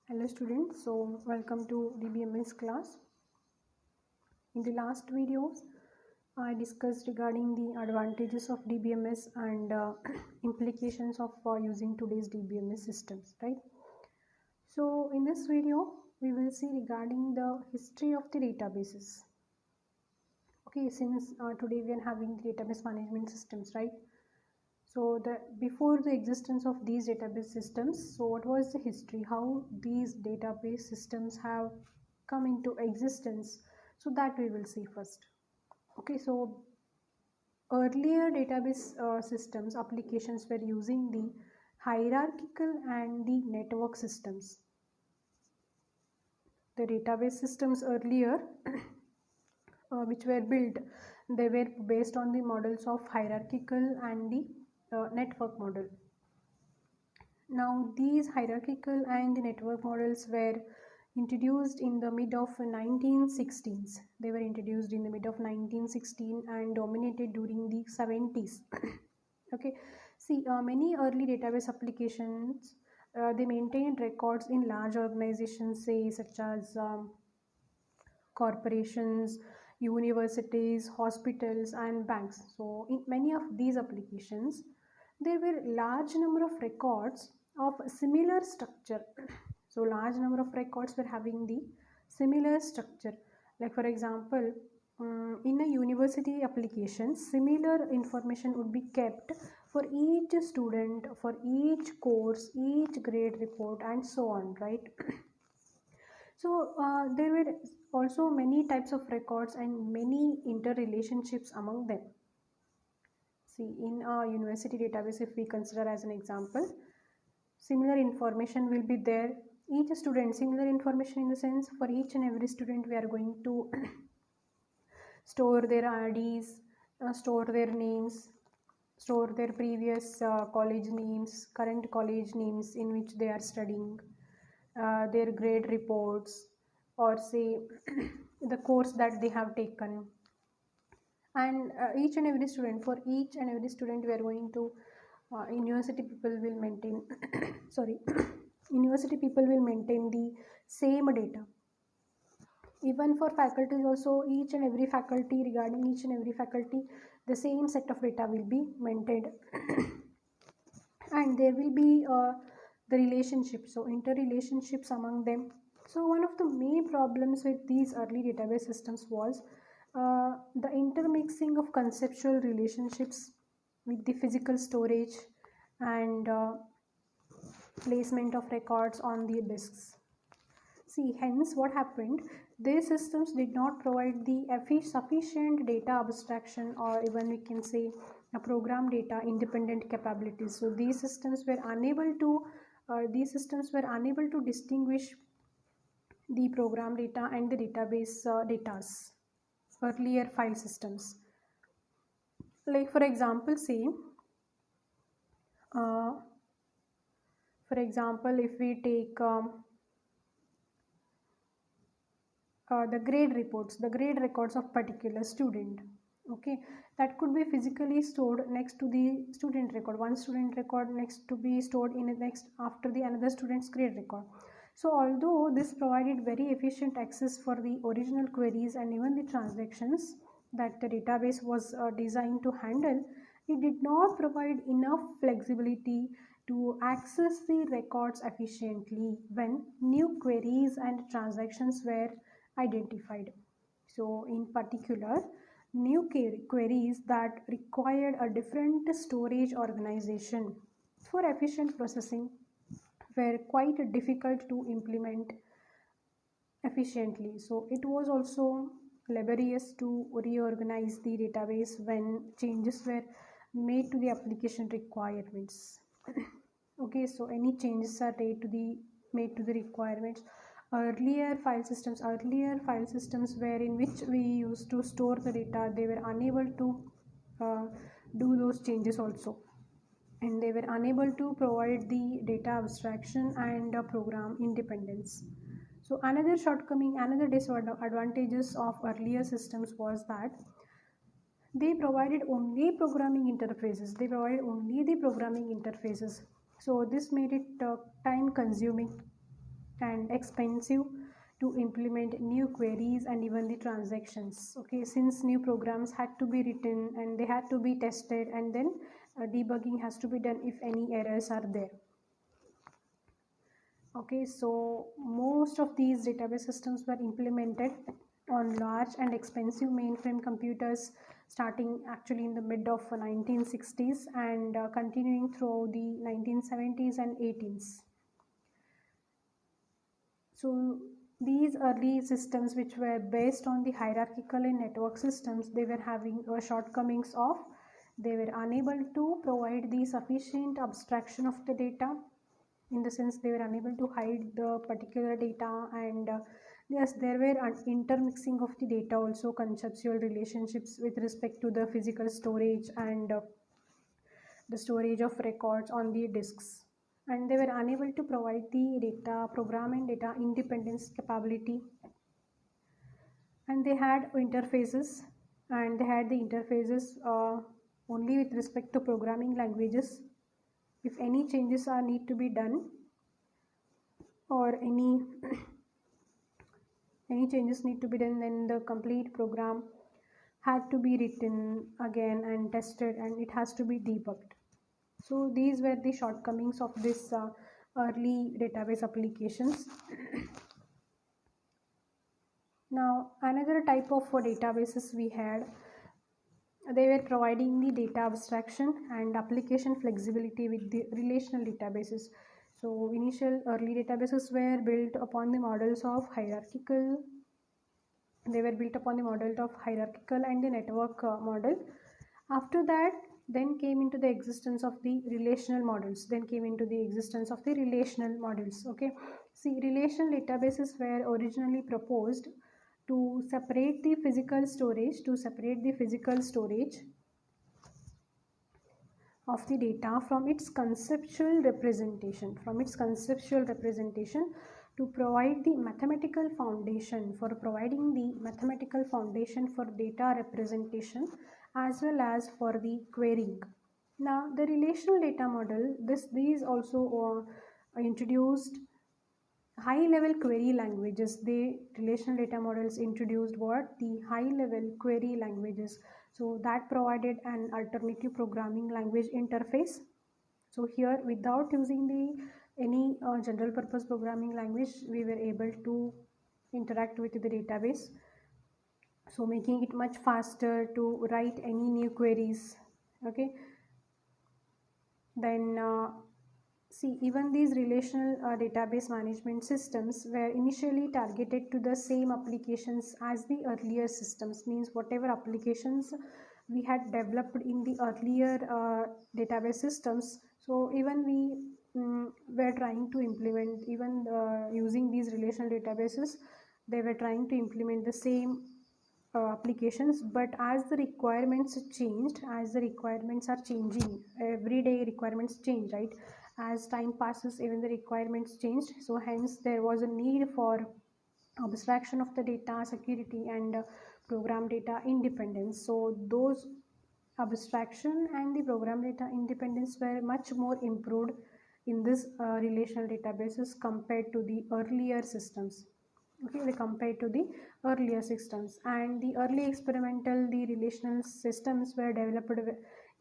Hello students, so welcome to DBMS class. In the last videos, I discussed regarding the advantages of DBMS and implications of using today's DBMS systems, right? So in this video, we will see regarding the history of the databases. Okay, since today we are having the database management systems, right? So before the existence of these database systems, so what was the history, how these database systems have come into existence, so that we will see first. Okay, so earlier database systems applications were using the hierarchical and the network systems. The database systems earlier which were built, they were based on the models of hierarchical and the network model. Now, these hierarchical and the network models were introduced in the mid of 1916s. They were introduced in the mid of 1916 and dominated during the 70s. Okay, see, many early database applications they maintained records in large organizations, say such as corporations, universities, hospitals, and banks. So, in many of these applications, there were large number of records of similar structure. So, large number of records were having the similar structure. Like for example, in a university application, similar information would be kept for each student, for each course, each grade report, and so on, right? So there were also many types of records and many interrelationships among them. See, in a university database, if we consider as an example, similar information will be there. Each student, similar information in the sense for each and every student, we are going to store their IDs, store their names, store their previous college names, current college names in which they are studying, their grade reports, or say the course that they have taken. And each and every student, for each and every student, we are going to university people will maintain sorry university people will maintain the same data. Even for faculties also, each and every faculty, regarding each and every faculty, the same set of data will be maintained. And there will be the relationships, so interrelationships among them. So one of the main problems with these early database systems was the intermixing of conceptual relationships with the physical storage and placement of records on the disks. See, hence what happened, these systems did not provide the sufficient data abstraction, or even we can say a program data independent capabilities. So these systems were unable to distinguish the program data and the database datas, earlier file systems. Like for example, say for example, if we take the grade reports, the grade records of particular student, okay, that could be physically stored next to the student record, one student record next to be stored in the next after the another student's grade record. So although this provided very efficient access for the original queries and even the transactions that the database was designed to handle, it did not provide enough flexibility to access the records efficiently when new queries and transactions were identified. So in particular, new queries that required a different storage organization for efficient processing were quite difficult to implement efficiently. So it was also laborious to reorganize the database when changes were made to the application requirements. Okay, so any changes are made to the requirements. Earlier file systems were in which we used to store the data, they were unable to uh, do those changes also, and they were unable to provide the data abstraction and program independence. So another disadvantages of earlier systems was that they provided only programming interfaces. They provided only the programming interfaces. So this made it time consuming. and expensive to implement new queries and even the transactions. Okay, since new programs had to be written and they had to be tested, and then debugging has to be done if any errors are there. Okay, so most of these database systems were implemented on large and expensive mainframe computers starting actually in the mid of 1960s and continuing through the 1970s and 18s. So these early systems, which were based on the hierarchical and network systems, they were having shortcomings of they were unable to provide the sufficient abstraction of the data, in the sense they were unable to hide the particular data, and yes, there were an intermixing of the data, also conceptual relationships with respect to the physical storage and the storage of records on the disks, and they were unable to provide the data program and data independence capability. And they had interfaces, and they had the interfaces only with respect to programming languages. If any changes are need to be done, or any changes need to be done, then the complete program had to be written again and tested, and it has to be debugged. So these were the shortcomings of this early database applications. Now another type of databases we had, they were providing the data abstraction and application flexibility with the relational databases. So initial early databases were built upon the models of hierarchical. They were built upon the model of hierarchical and the network model. After that, then came into the existence of the relational models. Okay, see, relational databases were originally proposed to separate the physical storage of the data from its conceptual representation, to provide the mathematical foundation for data representation, as well as for the querying. Now the relational data model, these also introduced high level query languages. The relational data models introduced what? The high level query languages. So that provided an alternative programming language interface. So here, without using the any general purpose programming language, we were able to interact with the database, so making it much faster to write any new queries. Okay, then see, even these relational database management systems were initially targeted to the same applications as the earlier systems, means whatever applications we had developed in the earlier database systems. So even we were trying to implement, even using these relational databases, they were trying to implement the same applications. But as the requirements changed, as the requirements are changing, every day requirements change, right? As time passes, even the requirements changed, so hence there was a need for abstraction of the data security and program data independence. So those abstraction and the program data independence were much more improved in this relational databases compared to the earlier systems. Okay, they compared to the earlier systems. And the early experimental the relational systems were developed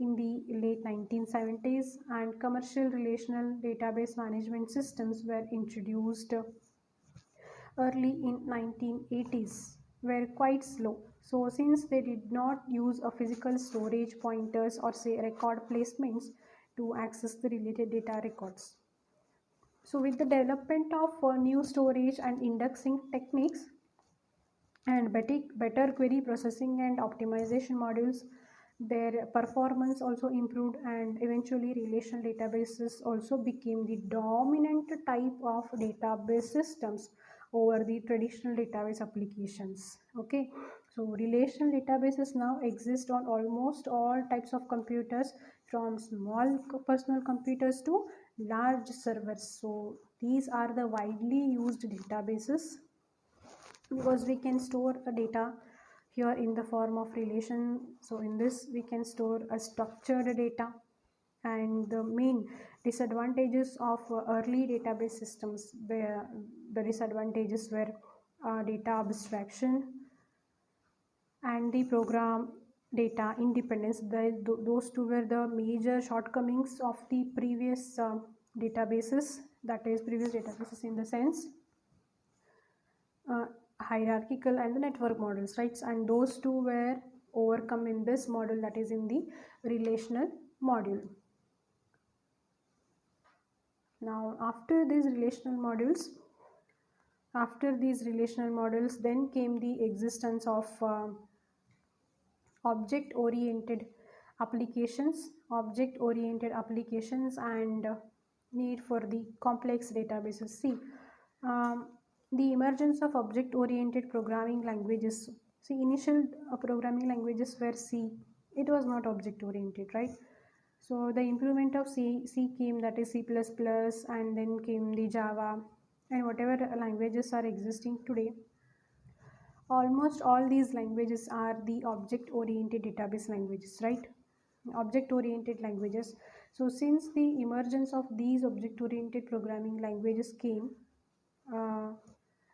in the late 1970s, and commercial relational database management systems were introduced early in 1980s, were quite slow. So since they did not use a physical storage pointers or say record placements to access the related data records. So with the development of new storage and indexing techniques and better query processing and optimization modules, their performance also improved, and eventually relational databases also became the dominant type of database systems over the traditional database applications. Okay, so relational databases now exist on almost all types of computers, from small personal computers to large servers. So these are the widely used databases, because we can store the data here in the form of relation. So in this we can store a structured data, and the main disadvantages of early database systems, where the disadvantages were data abstraction and the program data independence. Those two were the major shortcomings of the previous databases, that is previous databases in the sense uh, hierarchical and the network models, right? And those two were overcome in this model, that is in the relational module. Now after these relational models, then came the existence of object oriented applications and need for the complex databases. See, um, the emergence of object oriented programming languages. See, initial programming languages were C. It was not object oriented, right? So the improvement of C came, that is C++, and then came the Java and whatever languages are existing today. Almost all these languages are the object oriented database languages, right? Object oriented languages. So since the emergence of these object oriented programming languages came uh,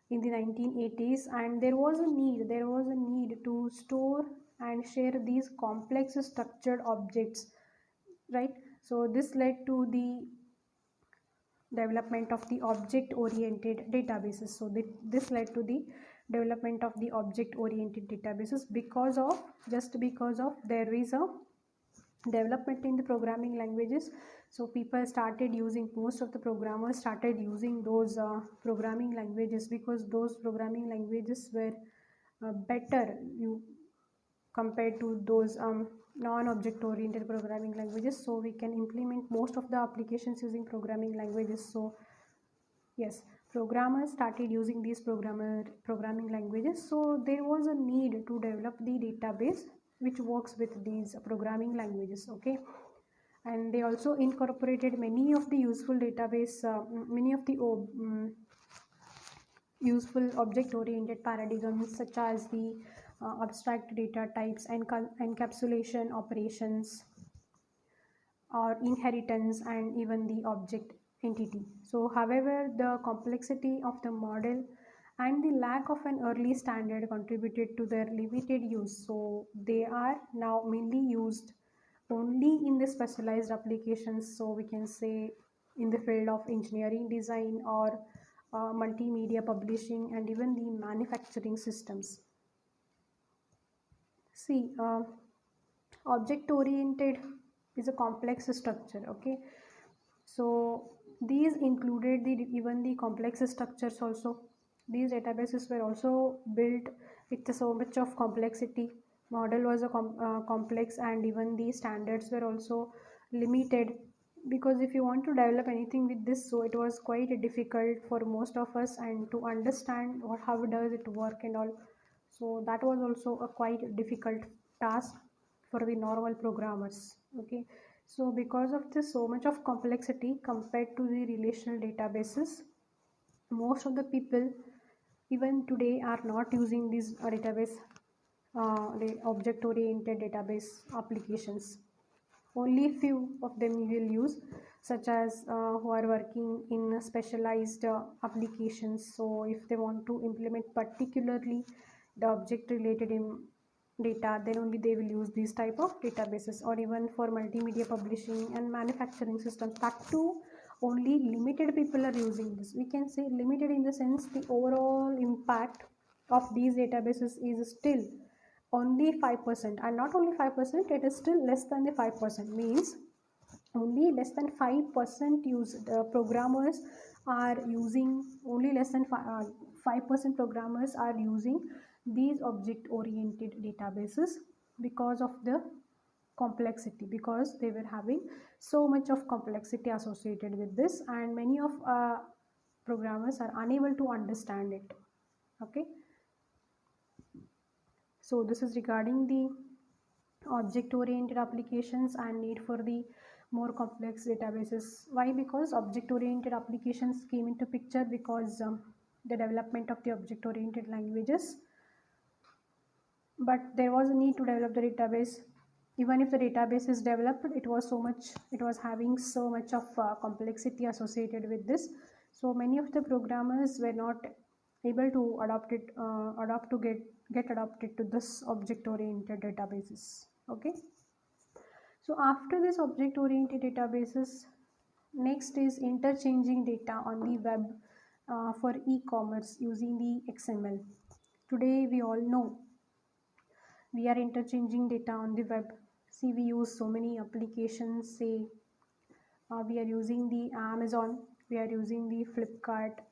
in the 1980s, and there was a need to store and share these complex structured objects, right? So this led to the development of the object oriented databases. So this led to the development of the object oriented databases because of there is a development in the programming languages. So most of the programmers started using those programming languages, because those programming languages were better compared to those non-object oriented programming languages. So we can implement most of the applications using programming languages. So yes, programmers started using these programming languages. So there was a need to develop the database which works with these programming languages. Okay, and they also incorporated many of the useful database, many of the useful object-oriented paradigms, such as the abstract data types and encapsulation operations, or inheritance, and even the object entity. So however, the complexity of the model and the lack of an early standard contributed to their limited use. So they are now mainly used only in the specialized applications. So we can say in the field of engineering design, or multimedia publishing, and even the manufacturing systems. See, object oriented is a complex structure. Okay, so these included even the complex structures also. These databases were also built with so much of complexity. Model was complex, and even the standards were also limited, because if you want to develop anything with this, so it was quite difficult for most of us, and to understand how does it work and all. So that was also a quite difficult task for the normal programmers. Okay, so because of this so much of complexity compared to the relational databases, most of the people even today are not using these database the object oriented database applications. Only few of them you will use, such as who are working in specialized applications. So if they want to implement particularly the object related in data, then only they will use these type of databases. Or even for multimedia publishing and manufacturing systems, that too only limited people are using this. We can say limited in the sense the overall impact of these databases is still only 5%, and not only 5%, it is still less than the 5%. Means only less than 5% use programmers are using, only less than 5% programmers are using these object oriented databases, because of the complexity, because they were having so much of complexity associated with this, and many of programmers are unable to understand it. Okay, so this is regarding the object oriented applications and need for the more complex databases. Why? Because object oriented applications came into picture because the development of the object oriented languages, but there was a need to develop the database Even if the database is developed, it was having so much of complexity associated with this. So many of the programmers were not able to adopt to get adopted to this object oriented databases. Okay, so after this object oriented databases, next is interchanging data on the web for e-commerce using the XML. Today we all know we are interchanging data on the web. See, we use so many applications. Say we are using the Amazon, we are using the Flipkart,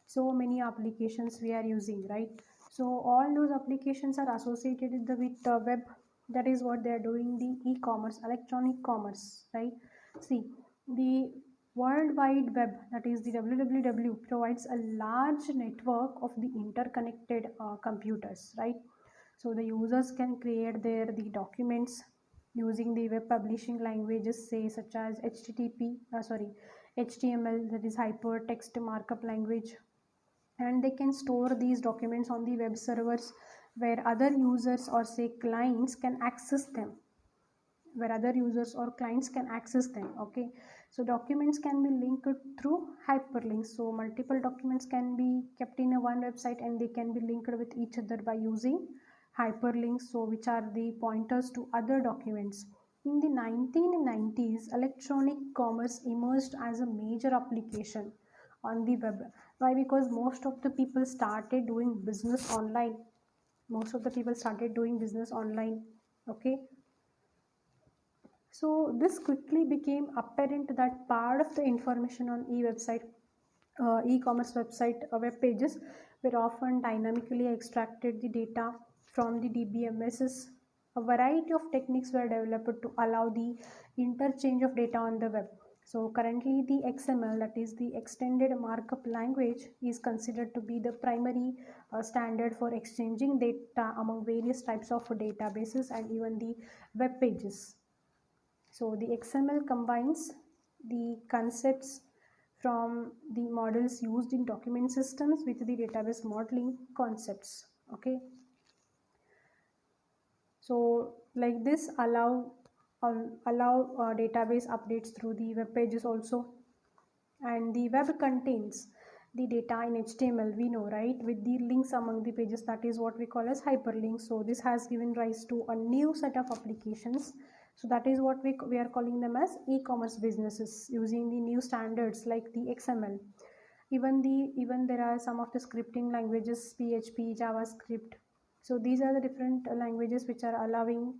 so many applications we are using, right? So all those applications are associated with the web. That is what they are doing, the e-commerce, electronic commerce, right? See, the World Wide Web, that is the www, provides a large network of the interconnected computers, right? So the users can create the documents using the web publishing languages, say such as HTML, that is hypertext markup language, and they can store these documents on the web servers where other users or say clients can access them where other users or clients can access them. Okay, so documents can be linked through hyperlinks. So multiple documents can be kept in a one website and they can be linked with each other by using hyperlinks, so which are the pointers to other documents. In the 1990s, electronic commerce emerged as a major application on the web. Why? Because most of the people started doing business online. Okay, so this quickly became apparent that part of the information on e-commerce website web pages were often dynamically extracted the data from the DBMSs. A variety of techniques were developed to allow the interchange of data on the web. So currently the XML, that is the extended markup language, is considered to be the primary standard for exchanging data among various types of databases and even the web pages. So the XML combines the concepts from the models used in document systems with the database modeling concepts. Okay, so like this allow database updates through the web pages also. And the web contains the data in HTML, we know, right, with the links among the pages. That is what we call as hyperlinks. So this has given rise to a new set of applications. So that is what we are calling them as e-commerce businesses using the new standards like the XML. Even there are some of the scripting languages, PHP, JavaScript. So these are the different languages which are allowing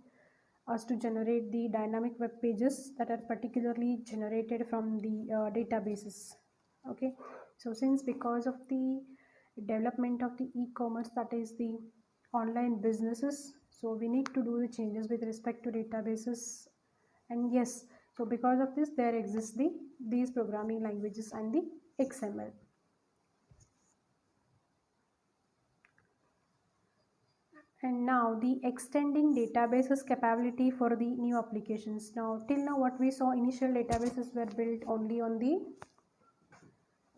us to generate the dynamic web pages that are particularly generated from the databases. Okay, so since because of the development of the e-commerce, that is the online businesses, so we need to do the changes with respect to databases. And yes, so because of this there exists these programming languages and the XML. And now the extending databases capability for the new applications. Now till now what we saw, initial databases were built only on the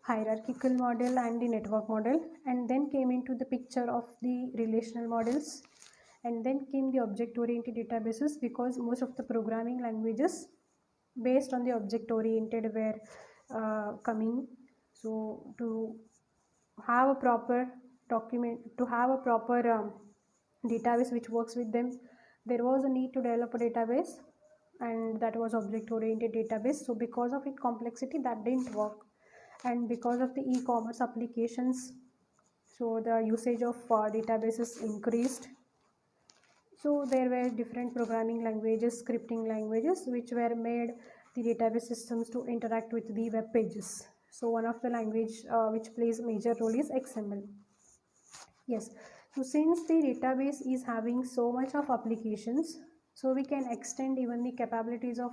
hierarchical model and the network model, and then came into the picture of the relational models, and then came the object oriented databases, because most of the programming languages based on the object oriented were coming. So to have a proper database which works with them, there was a need to develop a database, and that was object oriented database. So because of its complexity, that didn't work. And because of the e-commerce applications, so the usage of databases increased. So there were different programming languages, scripting languages, which were made the database systems to interact with the web pages. So one of the language which plays a major role is XML. Yes, so since the database is having so much of applications, so we can extend even the capabilities of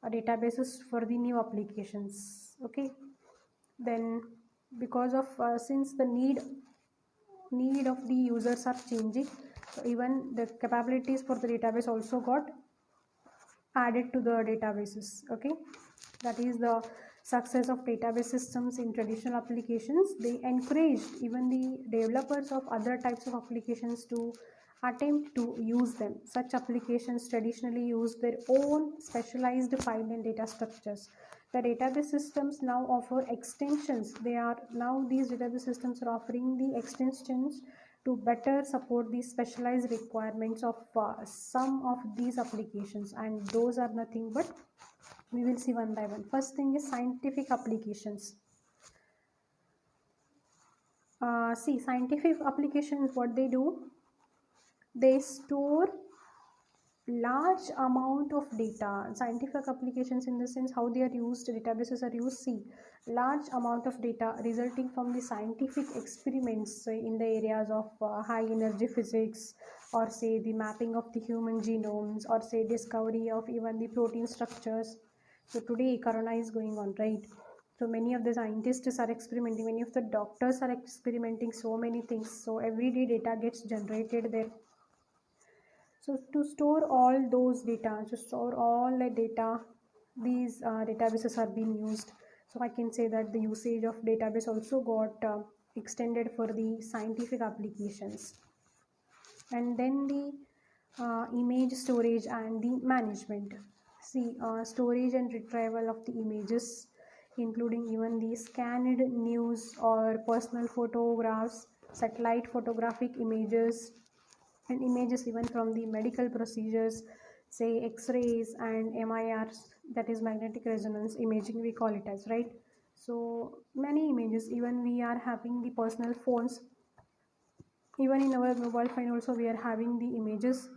databases for the new applications. Okay, then because of since the need of the users are changing, so even the capabilities for the database also got added to the databases. Okay, that is the success of database systems in traditional applications. They encouraged even the developers of other types of applications to attempt to use them. Such applications traditionally use their own specialized file and data structures. The database systems now offer extensions. These database systems are offering the extensions to better support the specialized requirements of some of these applications, and those are nothing but we will see one by one. First thing is scientific applications. See, scientific applications, what they do, they store large amount of data. Scientific applications in the sense how they are used, databases are used. See, large amount of data resulting from the scientific experiments in the areas of high energy physics, or say the mapping of the human genomes, or say discovery of even the protein structures. So today corona is going on, right? So many of the scientists are experimenting, many of the doctors are experimenting so many things, so every day data gets generated there. So to store all those data, to store all the data, these databases are being used. So I can say that the usage of database also got extended for the scientific applications. And then the image storage and the management. See, storage and retrieval of the images, including even the scanned news or personal photographs, satellite photographic images, and images even from the medical procedures, say x-rays and MIRs, that is magnetic resonance imaging we call it as, right? So many images, even we are having the personal phones, even in our mobile phone also we are having the images,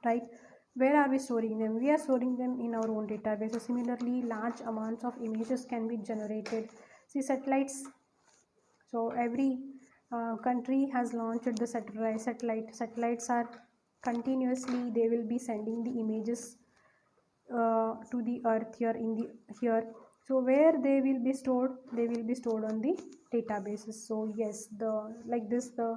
right? Where are we storing them? We are storing them in our own database. Similarly, large amounts of images can be generated. See, satellites, so every country has launched the satellites are continuously, they will be sending the images to the earth here in the here. So where they will be stored, they will be stored on the databases. So yes, the like this the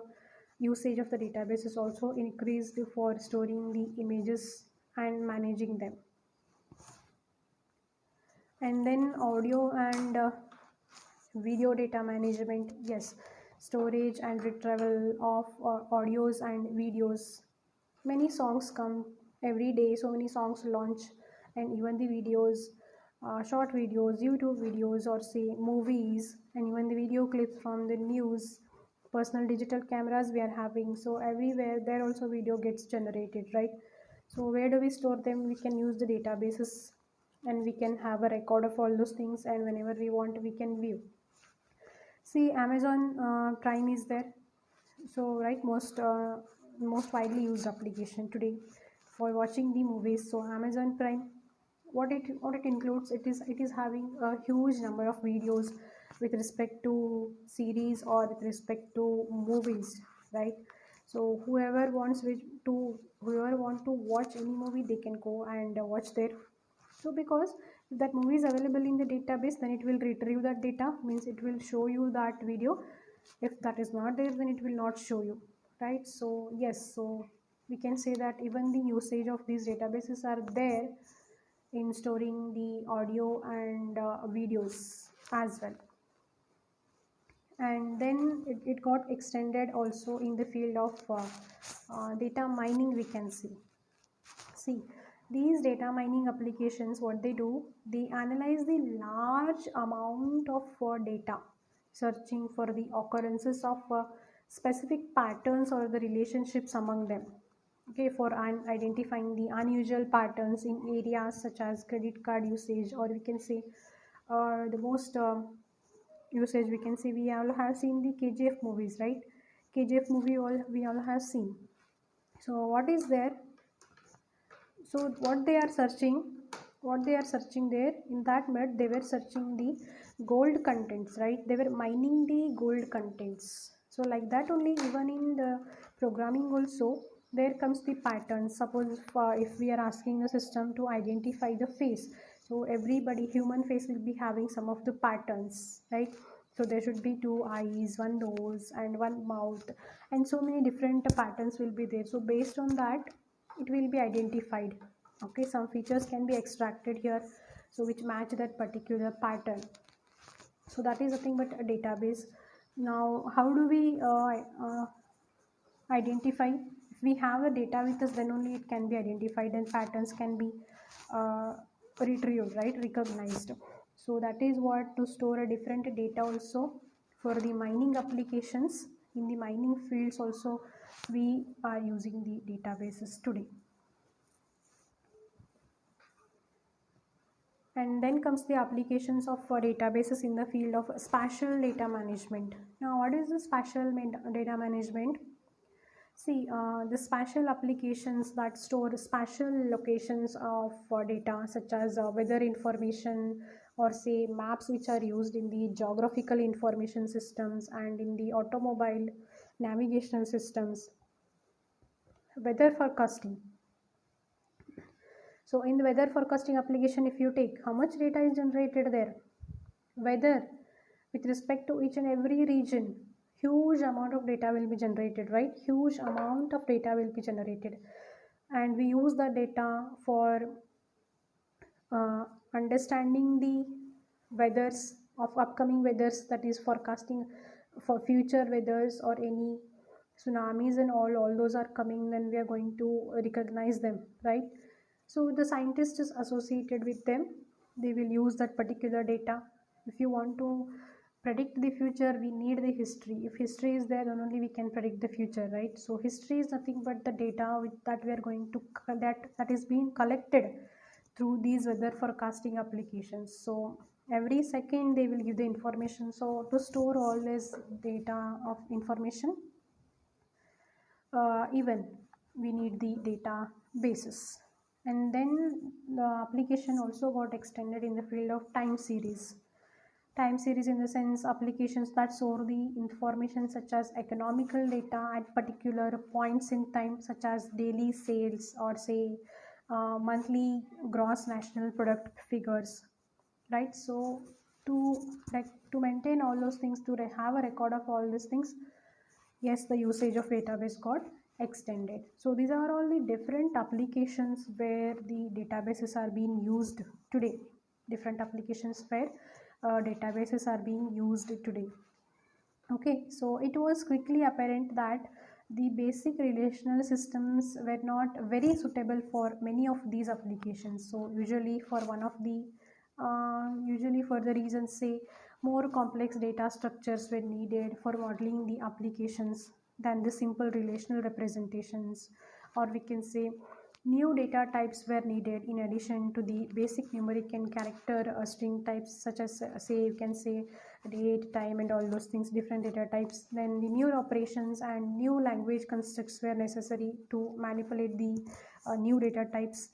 usage of the database is also increased for storing the images and managing them. And then audio and video data management, yes, storage and retrieval of audios and videos. Many songs come every day, so many songs launch, and even the videos, short videos, YouTube videos, or say movies, and even the video clips from the news, personal digital cameras we are having. So everywhere there also video gets generated, right? So where do we store them? We can use the databases, and we can have a record of all those things, and whenever we want we can view. See, Amazon Prime is there. So right, most widely used application today for watching the movies. So Amazon Prime, what it includes, it is having a huge number of videos with respect to series or with respect to movies, right? So whoever want to watch any movie, they can go and watch there. So because if that movie is available in the database, then it will retrieve that data, means it will show you that video. If that is not there, then it will not show you, right? So yes, so we can say that even the usage of these databases are there in storing the audio and videos as well. And then it got extended also in the field of data mining, we can see these data mining applications, what they do, they analyze the large amount of data, searching for the occurrences of specific patterns or the relationships among them. Okay, for identifying the unusual patterns in areas such as credit card usage, or we can say the most usage, we can say we all have seen the KGF movies, right? KGF movie, all we all have seen. So what is there? So what they are searching there in that method, they were searching the gold contents, right? They were mining the gold contents. So like that only, even in the programming also, there comes the pattern. Suppose if we are asking a system to identify the face, so everybody human face will be having some of the patterns, right? So there should be two eyes, one nose, and one mouth, and so many different patterns will be there. So based on that, it will be identified. Okay, some features can be extracted here, so which match that particular pattern. So that is nothing but a database. Now how do we identify. If we have a data with us, then only it can be identified and patterns can be uh, retrieved, right, recognized. So that is what to store a different data also for the mining applications. In the mining fields also we are using the databases today. And then comes the applications of databases in the field of spatial data management. Now what is the spatial data management? See, the spatial applications that store spatial locations of data, such as weather information or say maps, which are used in the geographical information systems and in the automobile navigational systems. Weather forecasting. So in the weather forecasting application, if you take how much data is generated there, weather with respect to each and every region, huge amount of data will be generated, right? Huge amount of data will be generated, and we use the data for uh, understanding the weathers of upcoming weathers, that is forecasting for future weathers or any tsunamis and all those are coming, then we are going to recognize them, right? So the scientist is associated with them, they will use that particular data. If you want to predict the future, we need the history. If history is there, then only we can predict the future, right? So history is nothing but the data with that we are going to that is being collected through these weather forecasting applications. So every second they will give the information. So to store all this data of information, even we need the data basis. And then the application also got extended in the field of time series. Time series in the sense applications that store the information such as economical data at particular points in time, such as daily sales or say monthly gross national product figures, right? So to like to maintain all those things, to have a record of all these things, yes, the usage of database got extended. So these are all the different applications where the databases are being used today. Different applications where databases are being used today. Okay, so it was quickly apparent that the basic relational systems were not very suitable for many of these applications. So usually for one of the usually for the reasons say more complex data structures were needed for modeling the applications than the simple relational representations, or we can say new data types were needed in addition to the basic numeric and character string types, such as say you can say date, time, and all those things, different data types. Then the new operations and new language constructs were necessary to manipulate the new data types.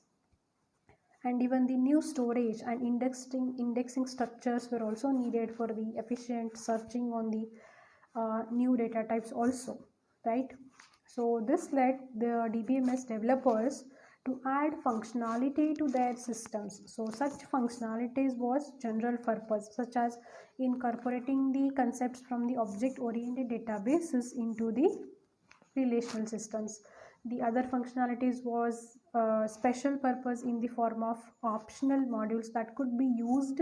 And even the new storage and indexing structures were also needed for the efficient searching on the new data types also, right? So this led the DBMS developers to add functionality to their systems. So such functionalities was general purpose, such as incorporating the concepts from the object oriented databases into the relational systems. The other functionalities was special purpose in the form of optional modules that could be used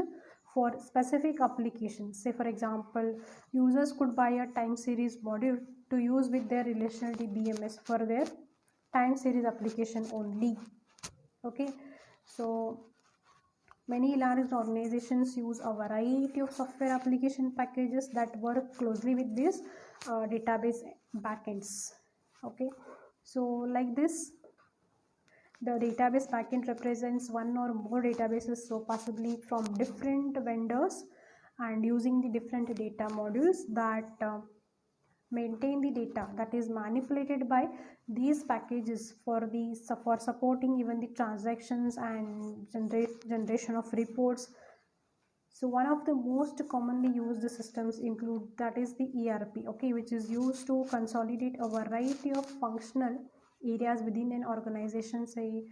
for specific applications. Say for example, users could buy a time series module to use with their relational DBMS for their time series application only. Okay, so many large organizations use a variety of software application packages that work closely with these database backends. Okay, so like this, the database backend represents one or more databases, so possibly from different vendors, and using the different data modules that maintain the data that is manipulated by these packages for supporting even the transactions and generation of reports. So one of the most commonly used systems include that is the ERP, okay, which is used to consolidate a variety of functional areas within an organization, say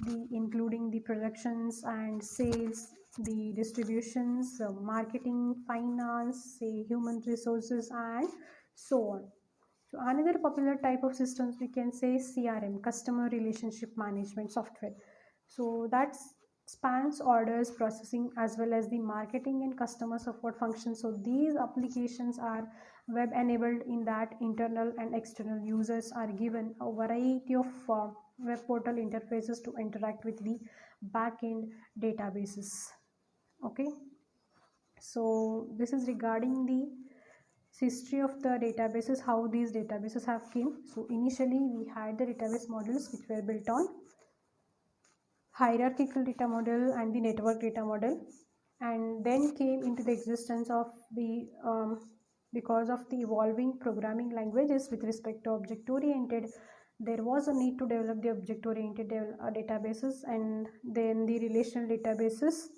the including the productions and sales, the distributions, marketing, finance, say human resources, and so on. So another popular type of systems we can say CRM, customer relationship management software. So that's spans orders processing as well as the marketing and customer support functions. So these applications are web enabled in that internal and external users are given a variety of web portal interfaces to interact with the backend databases. Okay, so this is regarding the history of the databases, how these databases have came. So initially we had the database models which were built on hierarchical data model and the network data model, and then came into the existence of the because of the evolving programming languages with respect to object oriented, there was a need to develop the object oriented databases and then the relational databases.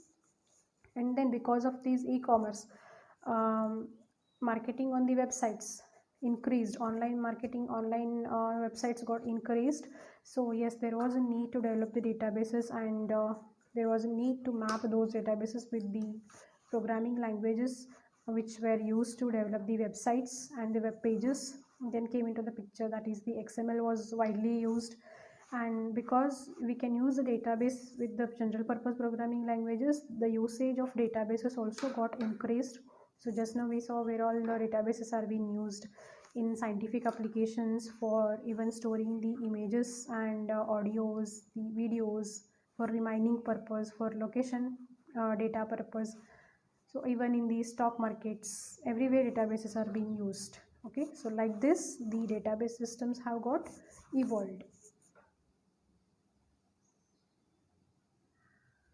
And then because of these e-commerce marketing on the websites increased, online marketing, online websites got increased. So yes, there was a need to develop the databases, and there was a need to map those databases with the programming languages which were used to develop the websites and the web pages. Then came into the picture, that is the XML was widely used. And because we can use the database with the general purpose programming languages, the usage of databases also got increased. So just now we saw where all the databases are being used in scientific applications, for even storing the images and audios, the videos, for reminding purpose, for location data purpose. So even in the stock markets, everywhere databases are being used. Okay, so like this the database systems have got evolved.